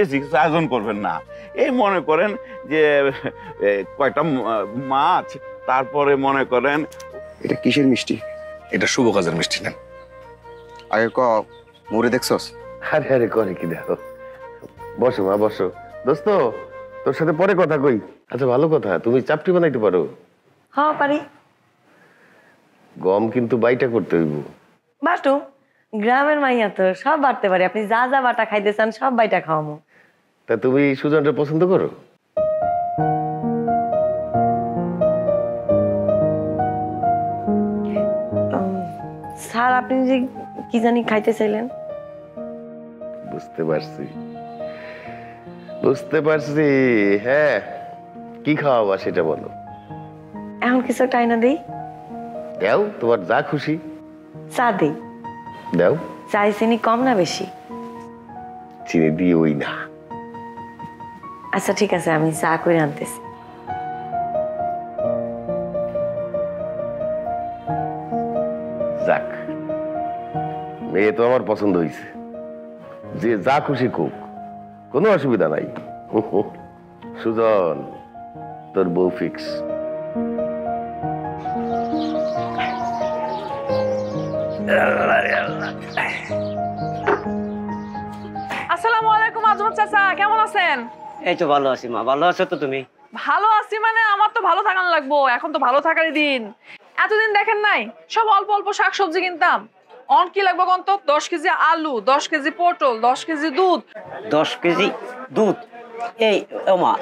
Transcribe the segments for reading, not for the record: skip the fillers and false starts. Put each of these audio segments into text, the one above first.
বেশি কিছু আয়োজন করবেন না। এই মনে করেন যে কয়টা মাছ, তারপরে মনে করেন। এটা কিসের মিষ্টি? এটা শুভ কাজের মিষ্টি নেন। আগে মোরে দেখছস? আরে আরে করে কি দেখো। বসো মা বসো। দোস্ত তোর সাথে পরে কথা কই। আচ্ছা ভালো কথা, তুমি চাপটি বানাইতে পারো? হ্যাঁ পারি। গম কিন্তু বাইটা করতে হইব। বাটু, গ্রামের মাইয়া তো সব বাটতে পারি। আপনি যা যা বাটা খাইতে চান সব বাইটা খাওয়ামো। তা তুমি সুজনটা পছন্দ করো? স্যার আপনি যে কি জানি খাইতে চাইলেন? বুঝতে পারছি বুঝতে পারছি। হ্যাঁ কি খাওয়াবা সেটা বলো। এখন কিছু একটা আইনা দেই? দাও, তোমার যা খুশি। চা দেই? দাও। চাই চিনি কম না বেশি? চিনি দিয়ে ওই না। আচ্ছা ঠিক আছে, আমি চা করে আনতেছি। যাক, মেয়ে তো আমার পছন্দ হয়েছে। যে যা খুশি কুক, কোনো অসুবিধা নাই। সুজন, তোর বউ ফিক্স। আসসালামু আলাইকুম আজমত চাচা, কেমন আছেন? এই তো ভালো আছি মা। ভালো আছো তো তুমি? ভালো আছি মানে আমার তো ভালো থাকার লাগবো, এখন তো ভালো থাকারই দিন। এতদিন দেখেন নাই সব অল্প অল্প শাকসবজি কিনতাম। অন কি লাগবো কোন তো? 10 কেজি আলু, 10 কেজি পটল, 10 কেজি দুধ। 10 কেজি দুধ? এই ও মা,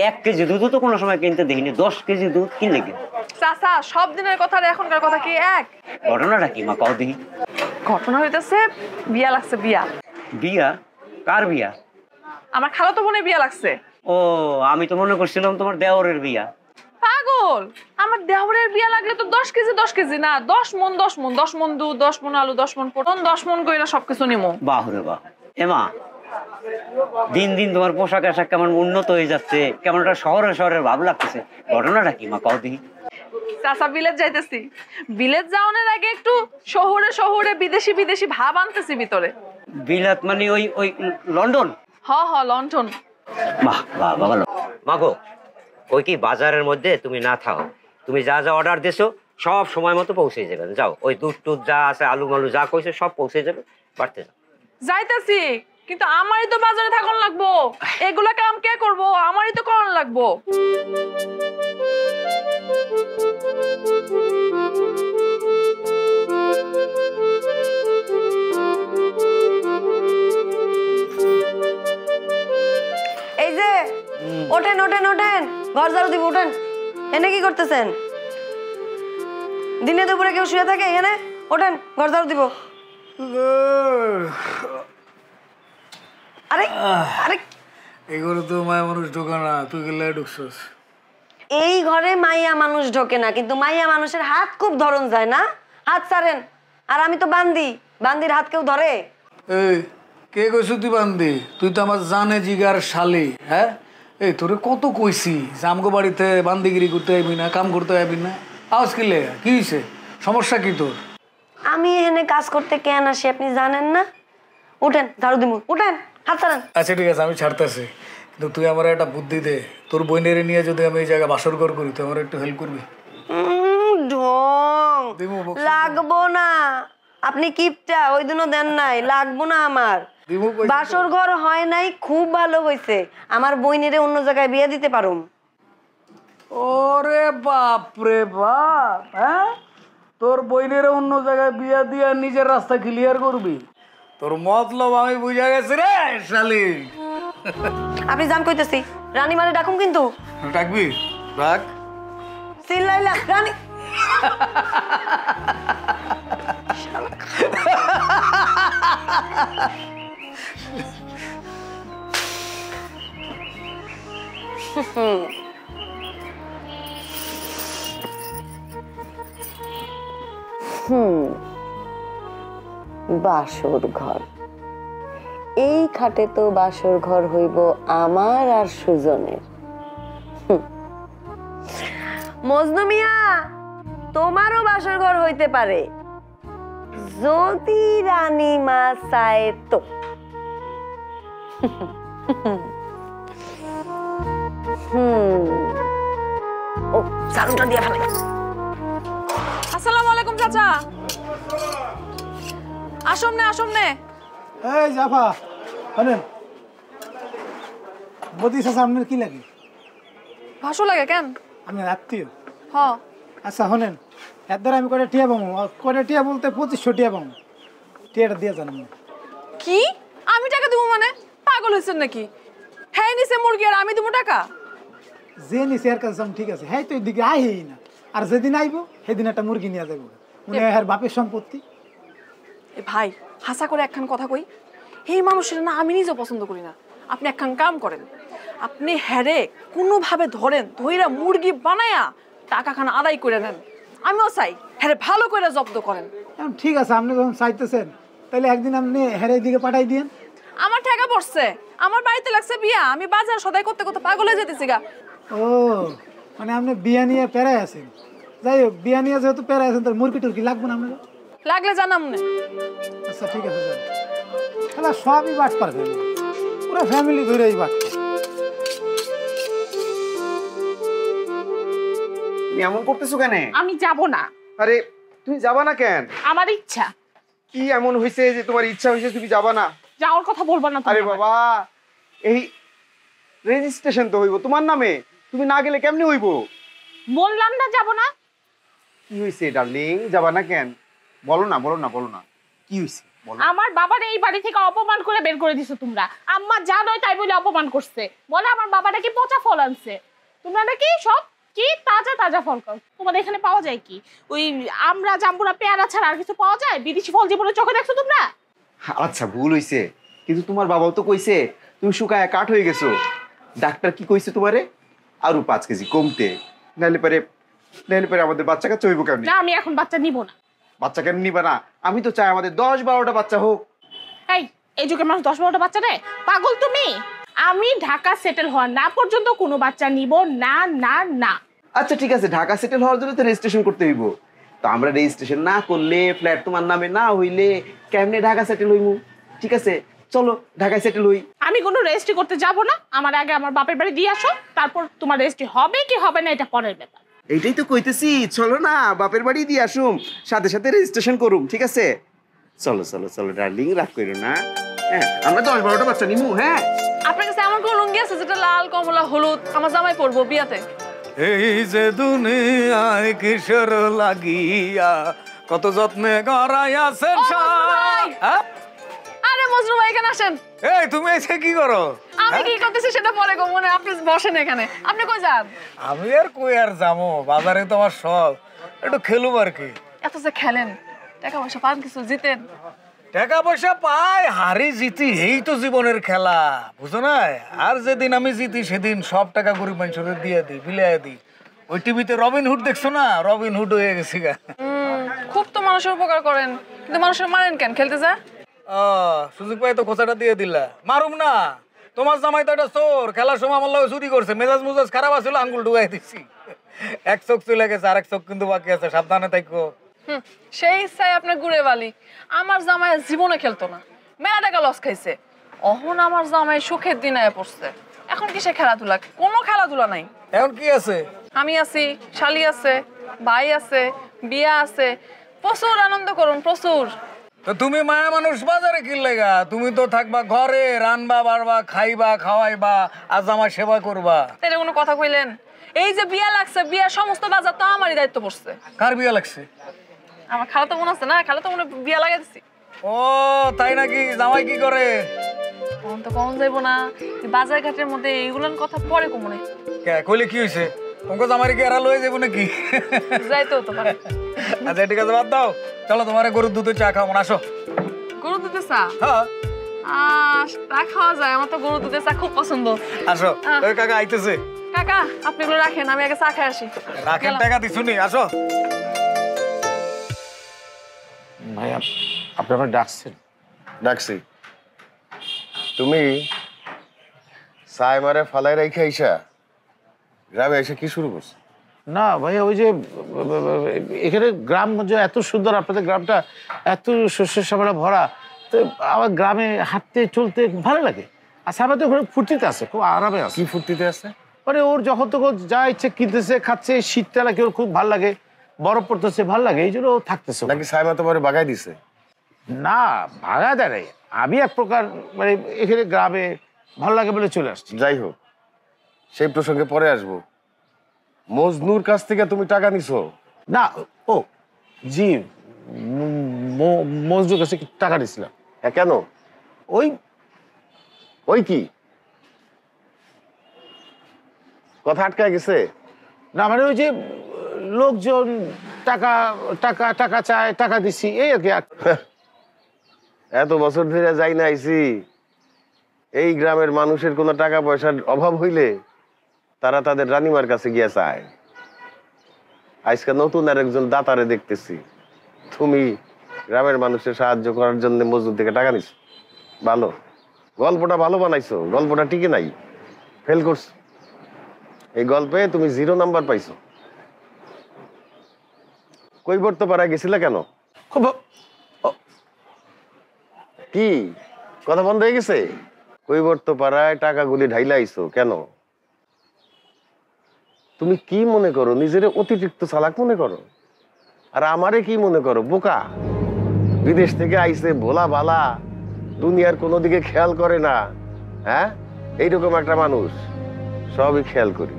1 কেজি দুধ তো কোনো সময় কিনতে দেখিনি। 10 কেজি দুধ কিনলে কি? চাচা সব দিনের কথা আর এখনকার কথা কি এক? ঘটনাটা কি মা, কও দেখি। ঘটনা হইতেছে বিয়া লাগছে। বিয়া? বিয়া? কার বিয়া? আমার খালাতো বোনের বিয়া লাগছে। ও, আমি তো মনে করছিলাম তোমার দেওরের বিয়া। পাগল, আমার দেওরের বিয়া লাগলে তো 10 কেজি 10 কেজি না, 10 মন 10 মন, 10 মন দুধ, 10 মন আলু, 10 মন পটল, 10 মন কইরা সবকিছু নিমু। বাহ রে বাহ। এমা, দিন দিন তোমার পোশাক আশাক কেমন উন্নত হয়ে যাচ্ছে, কেমন একটা শহরের শহরের ভাব লাগতেছে। ঘটনাটা কি মা, কও দেখি। চাচা বিলেত যাইতেছি। বিলেত যাওয়ার আগে একটু শহরে শহরে বিদেশি বিদেশি ভাব আনতেছি ভিতরে। বিলাত মানে ওই ওই লন্ডন? হ হ, লন্ডন। বাহ বাহ বাবা। মাগো, ওই কি বাজারের মধ্যে তুমি না থাও, তুমি যা যা অর্ডার দিছো সব সময় মতো পৌঁছে যাবেন। যাও, ওই দুধ টুধ যা আছে, আলু মালু যা কইছে সব পৌঁছে যাবে। বাড়তে যাও। যাইতেছি, কিন্তু আমারই তো বাজারে থাকুন লাগবো। এগুলা কাম কে করবো? আমারই তো করন লাগবো। এই যে ওঠেন ওঠেন ওঠেন, ঘর ঝাড়ু দিব, ওঠেন। এনে কি করতেছেন? দিনে দুপুরে কেউ শুয়ে থাকে এখানে? ওঠেন, ঘর ঝাড়ু দিব। আরে আরে, এই ঘরে তো মায়া মানুষ ঢোকে না, তুই গেলে ঢুকছস। এই ঘরে মাইয়া মানুষ ঢোকে না, কিন্তু মাইয়া মানুষের হাত খুব ধরন যায় না। হাত ছাড়েন। আর আমি তো বান্দি, বান্দির হাত কেউ ধরে? এই কে কইছ তুই বান্দি? তুই তো আমার জানে জিগার শালি। হ্যাঁ, এই তোরে কত কইছি যে আমগো বাড়িতে বান্দিগিরি করতে আইবি না, কাম করতে আইবি না। আওয়াজ কিলে কি হয়েছে? সমস্যা কি তোর? আমি এখানে কাজ করতে কেন আসি আপনি জানেন না? উঠেন, ঝাড়ু দিমু, উঠেন, হাত ছাড়েন। আচ্ছা ঠিক আছে, আমি ছাড়তেছি, কিন্তু তুই আমার একটা বুদ্ধি দে। তোর বইনের নিয়ে যদি আমি এই জায়গায় বাসর ঘর করি, তুই আমার একটু হেল্প করবি? ঢং লাগবো না। আপনি কিপটা, ওই দিনও দেন নাই। লাগবো না আমার। বাসর ঘর হয় নাই, খুব ভালো হয়েছে। আমার বইনেরে অন্য জায়গায় বিয়ে দিতে পারুম। ওরে বাপ রে বাপ, হ্যাঁ, তোর বইনের অন্য জায়গায় বিয়া দিয়া নিজের রাস্তা ক্লিয়ার করবি? তোর মতলব আমি বুঝা গেছি রে শালি। আপনি জান কইতেছি, রানী মারে ডাকুম কিন্তু। ডাকবি? ডাক। চিল্লাইলা রানী। বাসর ঘর, এই খাটে তো বাসর ঘর হইব আমার আর সুজনের। মজনু মিয়া, তোমারও বাসর ঘর হইতে পারে যদি রানী মা চায় তো। ও ঝাড়ুটা দিয়ে ফেলে। আসসালামু আলাইকুম চাচা। আসুন নে আসুন নে। এই জাফা শোনেন, মোদি চাচা আপনার কি লাগে? ভাসু লাগে কেন? আমি আত্মীয়। হ আচ্ছা শোনেন, এর দ্বারা আমি কয়টা টিয়া পাবো? কয়টা টিয়া বলতে 2500 টিয়া পাবো। টিয়াটা দিয়ে জানাম না। কি? আমি টাকা দেবো মানে? পাগল হয়েছেন নাকি? হ্যাঁ নিছে মুরগি আর আমি দেবো টাকা? যে নিচে এর কাছে ঠিক আছে, হ্যাঁ তো এদিকে আইই না। আর যেদিন আইবো সেদিন একটা মুরগি নিয়ে যাবো। উনি এর বাপের সম্পত্তি। এ ভাই হাসা করে একখান কথা কই, এই মানুষের না আমি নিজেও পছন্দ করি না। আপনি একখান কাম করেন, আপনি হ্যারে কোনোভাবে ধরেন, ধইরা মুরগি বানায়া টাকা খান আদায় করে নেন। আমিও চাই হ্যারে ভালো করে জব্দ করেন। এখন ঠিক আছে, আপনি যখন চাইতেছেন তাহলে একদিন আপনি হেরে দিকে পাঠাই দিন। আমার টাকা পড়ছে, আমার বাড়িতে লাগছে বিয়া, আমি বাজার সদাই করতে করতে পাগল হয়ে যেতেছি গা। ও মানে আপনি বিয়া নিয়ে পেরাই আছেন। যাই হোক, বিয়া নিয়ে যেহেতু পেরাই আছেন, তার মুরগি টুরগি লাগবে না আপনার? লাগলে জানাম না। আচ্ছা ঠিক আছে, যান। তাহলে সবই বাট পারবে, পুরো ফ্যামিলি ধরেই বাট। তুমি এমন করতেছো কেন? আমি যাব না। আরে তুমি যাবা না কেন? আমার ইচ্ছা। কি এমন হয়েছে যে তোমার ইচ্ছা হয়েছে তুমি যাবা না? যাওয়ার কথা বলবা না তুমি। আরে বাবা, এই রেজিস্ট্রেশন তো হইব তোমার নামে, তুমি না গেলে কেমনে হইব? বললাম না যাব না। কি হয়েছে ডার্লিং, যাবা না কেন? বলো না বলো না বলো না, কি হয়েছে বলো। আমার বাবার এই বাড়ি থেকে অপমান করে বের করে দিছো তোমরা। আম্মা যা নয় তাই বলে অপমান করছে, বলে আমার বাবা নাকি পচা ফল আনছে। তোমরা নাকি সব কি তাজা তাজা ফল খাও। তোমাদের এখানে পাওয়া যায় কি? ওই আমরা জাম্বুরা পেয়ারা ছাড়া আর কিছু পাওয়া যায়? বিদেশি ফল জীবনে চোখে দেখছো তোমরা? আচ্ছা ভুল হইছে, কিন্তু তোমার বাবাও তো কইছে তুমি শুকায় কাঠ হয়ে গেছো। ডাক্তার কি কইছে তোমারে? আরো 5 কেজি কমতে, নাইলে পরে আমাদের বাচ্চা কাচ্চা হইব কেমনি? না আমি এখন বাচ্চা নিব না। বাচ্চা কেন নিবা না? আমি তো চাই আমাদের 10-12টা বাচ্চা হোক। এই যুগের মানুষ 10-12টা বাচ্চা নেয়? পাগল তুমি? আমি ঢাকা সেটেল হওয়া না পর্যন্ত কোনো বাচ্চা নিব না না না। আচ্ছা ঠিক আছে, ঢাকা সেটেল হওয়ার জন্য তো রেজিস্ট্রেশন করতে হইব। তো আমরা রেজিস্ট্রেশন না করলে, ফ্ল্যাট তোমার নামে না হইলে কেমনে ঢাকা সেটেল হইমু? ঠিক আছে চলো ঢাকায় সেটেল হই। আমি কোনো রেজিস্ট্রি করতে যাব না। আমার আগে আমার বাপের বাড়ি দিয়ে আসো, তারপর তোমার রেজিস্ট্রি হবে কি হবে না এটা পরের ব্যাপার। এইটাই তো কইতেছি, চলো না বাপের বাড়ি দিয়ে আসুম, সাথে সাথে রেজিস্ট্রেশন করুম। ঠিক আছে চলো চলো চলো ডার্লিং, রাগ করো না। হ্যাঁ আমরা 10-12টা বাচ্চা নিমু। হ্যাঁ আপনার কাছে এমন কোন লুঙ্গি আছে যেটা লাল কমলা হলুদ আমার জামাই পরবো বিয়াতে? এই যে দুনিয়ায় কিশোর লাগিয়া কত যত্নে গড়াইয়াছেন। আরে মজনু ভাই এখানে আসেন। এই তুমি এসে কি করো? আমি কি করতেছি সেটা পরে গো, মনে আপনি বসেন এখানে। আপনি কই যান? আমি আর কই আর যাবো, বাজারে তো আমার সব একটু খেলুম আর কি। এত যে খেলেন, টাকা পয়সা পান কিছু জিতেন? টাকা পয়সা পাই, হারি জিতি, এই তো জীবনের খেলা, বুঝো না? আর যেদিন আমি জিতি সেদিন সব টাকা গরিব মানুষের দিয়ে দিই, বিলিয়ে দিই। ওই টিভিতে রবিন হুড দেখছো না? রবিন হুড হয়ে গেছি গা। খুব তো মানুষের উপকার করেন, কিন্তু মানুষের মারেন কেন? খেলতে যা। সুযোগ পাই তো খোঁচাটা দিয়ে দিলা। মারুম না, তোমার জামাই তো একটা চোর, খেলার সময় আমার লগে চুরি করছে, মেজাজ মুজাজ খারাপ আছিল, আঙ্গুল ঢুকাই দিছি। এক চোখ চলে গেছে, আরেক চোখ কিন্তু বাকি আছে, সাবধানে থাকো। সেই ইচ্ছায় আপনার গুড়ে বালি। আমার জামাই জীবনে খেলতো না, মেলা টাকা লস খাইছে। অহন আমার জামাই সুখের দিন আয়া পড়ছে। এখন কি সে খেলাধুলা? কোনো খেলাধুলা নাই। এখন কি আছে? আমি আছি, শালি আছে, ভাই আছে, বিয়া আছে, প্রচুর আনন্দ করুন, প্রচুর। তো তুমি মায়া মানুষ বাজারে কি লেগা? তুমি তো থাকবা ঘরে, রানবা বাড়বা, খাইবা খাওয়াইবা, আর জামাই সেবা করবা। এটা কোনো কথা কইলেন? এই যে বিয়া লাগছে, বিয়ার সমস্ত বাজার তো আমারই দায়িত্ব পড়ছে। কার বিয়া লাগছে? আমার খালাতো বোন আছে না, খালাতো বোনে বিয়া লাগাই দিছি। ও তাই নাকি? জামাই কি করে? তখন তো কম যাইবো না, বাজার ঘাটের মধ্যে এইগুলোর কথা পরে কমনে। কইলে কি হয়েছে? তোমাকে জামাই কি এরা লয়ে যাবো নাকি? যাইতো তো পারে। আচ্ছা ঠিক আছে, বাদ দাও, চলো তোমার গরুর দুধের চা খাও, আসো। গরু দুধের চা? হ্যাঁ তা খাওয়া যায়, আমার তো গরু দুধের চা খুব পছন্দ। আসো, ওই কাকা আইতেছে। কাকা আপনি এগুলো রাখেন, আমি আগে চা খাই আসি। রাখেন, টাকা দিছুনি, আসো। ভাই আপনি আমার ডাকছেন? ডাকছি। তুমি সাই মারে ফালাই রাইখা আইসা গ্রামে এসে কি শুরু করছো? না ভাইয়া, ওই যে এখানে গ্রাম যে এত সুন্দর, আপনাদের গ্রামটা এত শস্যের শ্যামলা ভরা, তো আমার গ্রামে হাঁটতে চলতে ভালো লাগে। আর সাইমা তো ওখানে ফুর্তিতে আছে, খুব আরামে আছে। কি ফুর্তিতে আছে? মানে ওর যখন তখন যা ইচ্ছে কিনতেছে, খাচ্ছে, শীতটা নাকি ওর খুব ভালো লাগে, বরফ পড়তেছে ভালো লাগে, এই জন্য ও থাকতেছে। নাকি সাইমা তোমার বাগাই দিছে? না, ভাগা দেয় নাই, আমি এক প্রকার মানে এখানে গ্রামে ভালো লাগে বলে চলে আসছি। যাই হোক, সেই প্রসঙ্গে পরে আসবো। মজনুর কাছ থেকে তুমি টাকা নিছো? না, ও জি, মজদুর কাছে টাকা নিয়েছিলাম। হ্যাঁ, কেন? ওই ওই কি কথা আটকায় গেছে? না মানে ওই যে লোকজন টাকা টাকা টাকা চায়, টাকা দিছি, এই আর কি। এত বছর ধরে যাই না আইছি, এই গ্রামের মানুষের কোনো টাকা পয়সার অভাব হইলে তারা তাদের রানীমার কাছে গিয়ে চায়। আজকে নতুন আর একজন দাতারে দেখতেছি, তুমি গ্রামের মানুষের সাহায্য করার জন্য মজদুর থেকে টাকা নিছো। ভালো, গল্পটা ভালো বানাইছো, গল্পটা টিকে নাই, ফেল করছো। এই গল্পে তুমি 0 নাম্বার পাইছো। কৈবর্তপাড়ায় গেছিলে কেন? কি কথা বন্ধ হয়ে গেছে? কৈবর্তপাড়ায় টাকাগুলি ঢাইলা আইছো কেন? তুমি কি মনে করো? নিজের অতিরিক্ত চালাক মনে করো, আর আমারে কি মনে করো? বোকা। বিদেশ থেকে আইছে ভোলা ভালা, দুনিয়ার কোনো দিকে খেয়াল করে না। হ্যাঁ, এইরকম একটা মানুষ, সবই খেয়াল করি।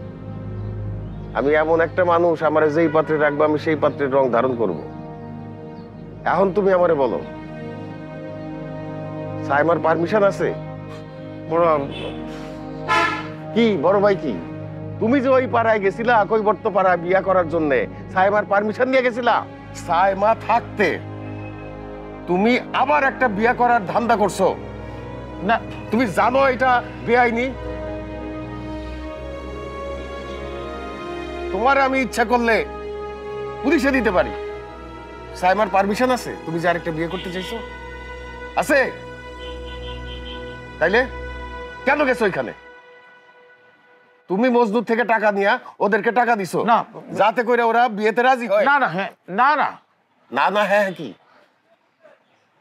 আমি এমন একটা মানুষ, আমার যেই পাত্রে রাখবো আমি সেই পাত্রের রং ধারণ করব। এখন তুমি আমারে বলো, সাইমার পারমিশন আছে? কি বড় ভাই, কি তুমি যে ওই পাড়ায় গেছিলা কৈবর্ত পাড়ায় বিয়া করার জন্য, সাইমার পারমিশন নিয়ে গেছিলা? সাইমা থাকতে তুমি আবার একটা বিয়া করার ধান্দা করছো না? তুমি জানো এটা বেআইনি? তোমার আমি ইচ্ছা করলে পুলিশে দিতে পারি। সাইমার পারমিশন আছে তুমি যে আরেকটা বিয়ে করতে চাইছো? আছে? তাইলে কেন গেছো ওইখানে? তুমি মজদুর থেকে টাকা নিয়ে ওদেরকে টাকা দিছো না, যাতে করে ওরা বিয়েতে রাজি হয়? না না, হ্যাঁ না না না না, হ্যাঁ হ্যাঁ, কি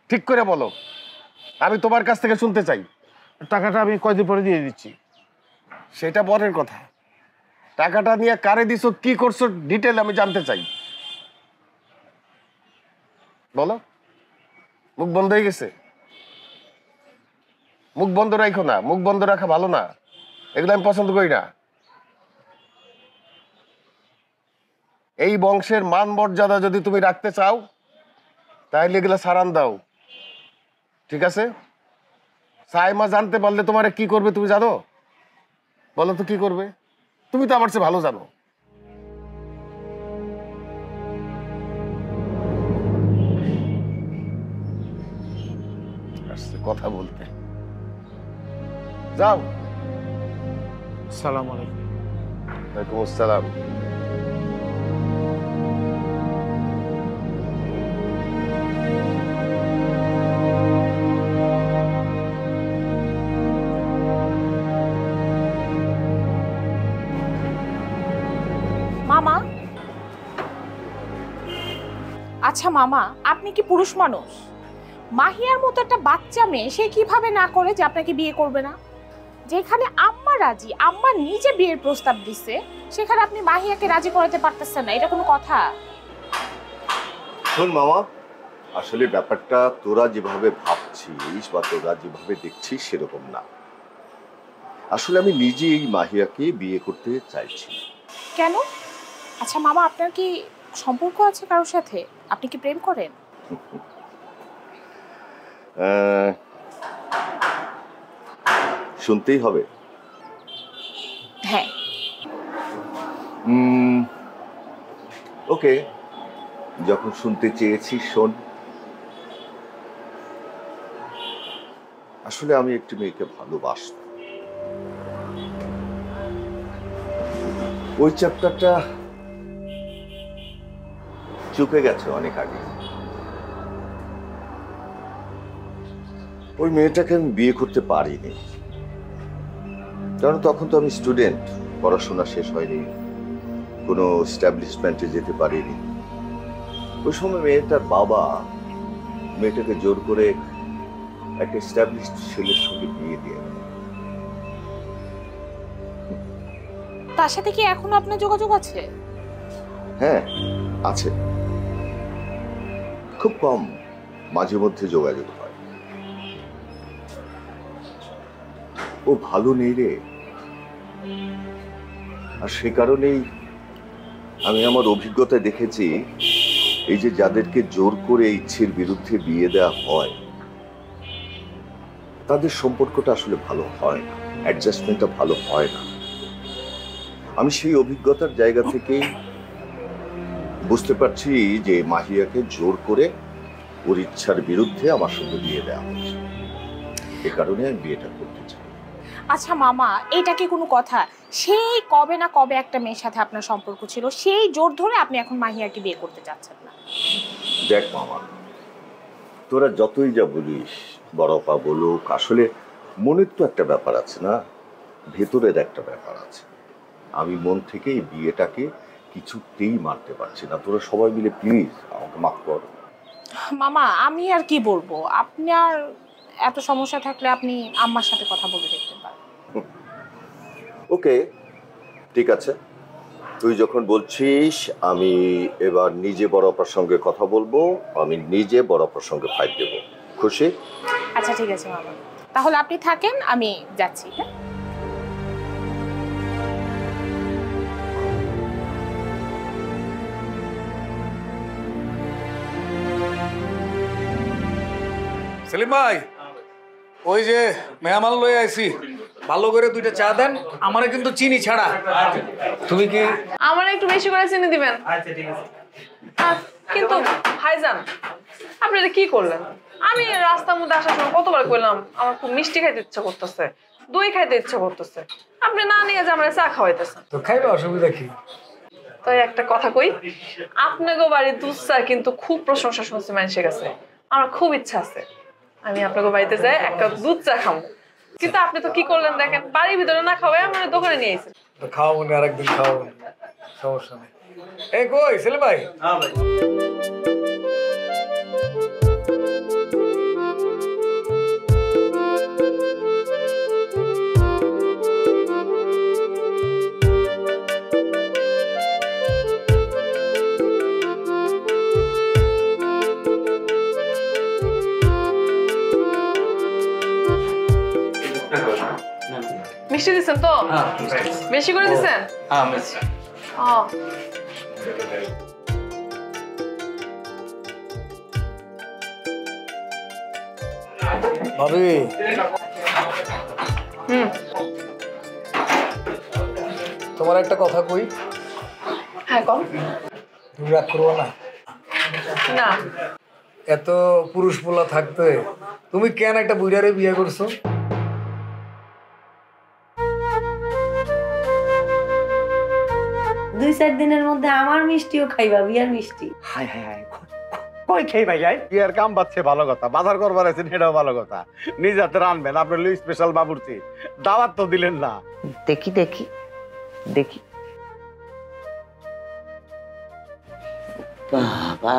ঠিক করে বলো, আমি তোমার কাছ থেকে শুনতে চাই। টাকাটা আমি কয়দিন পরে দিয়ে দিচ্ছি। সেটা পরের কথা, টাকাটা নিয়ে কারে দিছো, কি করছো, ডিটেল আমি জানতে চাই। বলো। মুখ বন্ধ হয়ে গেছে? মুখ বন্ধ রাখো না, মুখ বন্ধ রাখা ভালো না, এগুলো আমি পছন্দ করি না। এই বংশের মান মর্যাদা যদি তুমি রাখতে চাও তাহলে এগুলা সারান দাও, ঠিক আছে? সাইমা জানতে পারলে তোমারে কি করবে তুমি জানো? বলো তো কি করবে? তুমি তো আমার চেয়ে ভালো জানো। কথা বলতে যাও। আসসালামু আলাইকুম। ওয়ালাইকুম আসসালাম। মামা, আচ্ছা মামা, আপনি কি পুরুষ মানুষ? মাহিয়ার মতো একটা বাচ্চা মেয়ে সে কিভাবে না করে যে আপনাকে বিয়ে করবে না? যেখানে আম্মা রাজি, আম্মা নিজে বিয়ের প্রস্তাব দিচ্ছে, সেখানে আপনি মাহিয়াকে রাজি করাতে পারতেছেন না, এটা কোনো কথা? শোন মামা, আসলে ব্যাপারটা তোরা যেভাবে ভাবছিস বা তোরা যেভাবে দেখছিস সেরকম না। আসলে আমি নিজে এই মাহিয়াকে বিয়ে করতে চাইছি। কেন? আচ্ছা মামা, আপনার কি সম্পর্ক আছে কারোর সাথে? আপনি কি প্রেম করেন? শুনতেই হবে? হ্যাঁ। ওকে, যখন শুনতে চেয়েছিস শোন। আসলে আমি একটি মেয়েকে ভালোবাসতাম। ওই চ্যাপ্টারটা চুকে গেছে অনেক আগে। ওই মেয়েটাকে আমি বিয়ে করতে পারিনি, কারণ তখন তো আমি স্টুডেন্ট, পড়াশোনা শেষ হয়নি, কোনো এস্টাবলিশমেন্টে যেতে পারিনি। ওই সময় মেয়েটার বাবা মেয়েটাকে জোর করে একটা এস্টাবলিশড ছেলের সঙ্গে বিয়ে দিয়ে দেয়। তার সাথে কি এখনো আপনার যোগাযোগ আছে? হ্যাঁ আছে, খুব কম, মাঝে মধ্যে যোগাযোগ হয়। ও ভালো নেই রে, আর সে কারণেই আমি আমার অভিজ্ঞতা দেখেছি, এই যে যাদেরকে জোর করে ইচ্ছের বিরুদ্ধে বিয়ে দেওয়া হয় তাদের সম্পর্কটা আসলে ভালো হয় না, অ্যাডজাস্টমেন্টটা ভালো হয় না। আমি সেই অভিজ্ঞতার জায়গা থেকেই বুঝতে পারছি যে মাহিয়াকে জোর করে ওর ইচ্ছার বিরুদ্ধে আমার সঙ্গে বিয়ে দেওয়া হচ্ছে, এ কারণে আমি বিয়েটা করতে চাই। আচ্ছা মামা, এটা কি কোনো কথা? সেই কবে না কবে একটা মেয়ের সাথে আপনার সম্পর্ক ছিল, সেই জোর ধরে আপনি এখন মাহিয়াকে বিয়ে করতে চাচ্ছেন না? দেখ মামা, তোরা যতই যা বলিস, বড়পা বলুক, আসলে মনের তো একটা ব্যাপার আছে না, ভেতরের একটা ব্যাপার আছে। আমি মন থেকে এই বিয়েটাকে কিছুতেই মানতে পারছি না। তোরা সবাই মিলে প্লিজ আমাকে মাফ কর। মামা আমি আর কি বলবো, আপনার এত সমস্যা থাকলে আপনি আম্মার সাথে কথা বলে দেখতে পারেন। ওকে, ঠিক আছে, তুই যখন বলছিস আমি এবার নিজে বড়পার সঙ্গে কথা বলবো, আমি নিজে বড়পার সঙ্গে ফাইট দেবো। খুশি? আচ্ছা ঠিক আছে মামা, তাহলে আপনি থাকেন, আমি যাচ্ছি। হ্যাঁ সেলিম ভাই, ওই যে মেহমান লই আইছি, ভালো করে দুইটা চা দেন, আমারে কিন্তু চিনি ছাড়া। তুমি কি আমার একটু বেশি করে চিনি দিবেন? আচ্ছা ঠিক আছে। কিন্তু ভাইজান, আপনি এটা কি করলেন? আমি রাস্তার মধ্যে আসার সময় কতবার কইলাম আমার খুব মিষ্টি খাইতে ইচ্ছা করতেছে, দই খাইতে ইচ্ছা করতেছে, আপনি না নিয়ে যে আমরা চা খাওয়াইতেছেন। তো খাইবা, অসুবিধা কি? তাই একটা কথা কই, আপনাকে বাড়ির দুধ চা কিন্তু খুব প্রশংসা শুনছি মানুষের কাছে, আমার খুব ইচ্ছা আছে আমি আপনাকে বাড়িতে যাই একটা দুধ চা খাবো। কিন্তু আপনি তো কি করলেন দেখেন, বাড়ির ভিতরে না খাওয়াই আমার দোকানে নিয়ে এসেছেন। তো খাওয়া মনে আরেকদিন খাওয়া মনে, সমস্যা নেই। এই কই সেলিম ভাই? হ্যাঁ ভাই। মিষ্টি দিচ্ছেন তো? বেশি করে দিচ্ছেন? ভাবি, তোমার একটা কথা কই। হ্যাঁ কম। তুমি রাগ করবো না? না। এত পুরুষ পোলা থাকতে তুমি কেন একটা বুড়ারে বিয়ে করছো? 2-4 দিনের মধ্যে আমার মিষ্টিও খাইবা, বিয়ার মিষ্টি। হায় হায় হায়, কই খেয়ে ভাই যাই? বিয়ার কাম বাচ্ছে ভালো কথা, বাজার করবার আছেন এটাও ভালো কথা। নিজ হাতে রানবেন, আপনার লুই স্পেশাল বাবুর্চি, দাওয়াত তো দিলেন না। দেখি দেখি দেখি, বাবা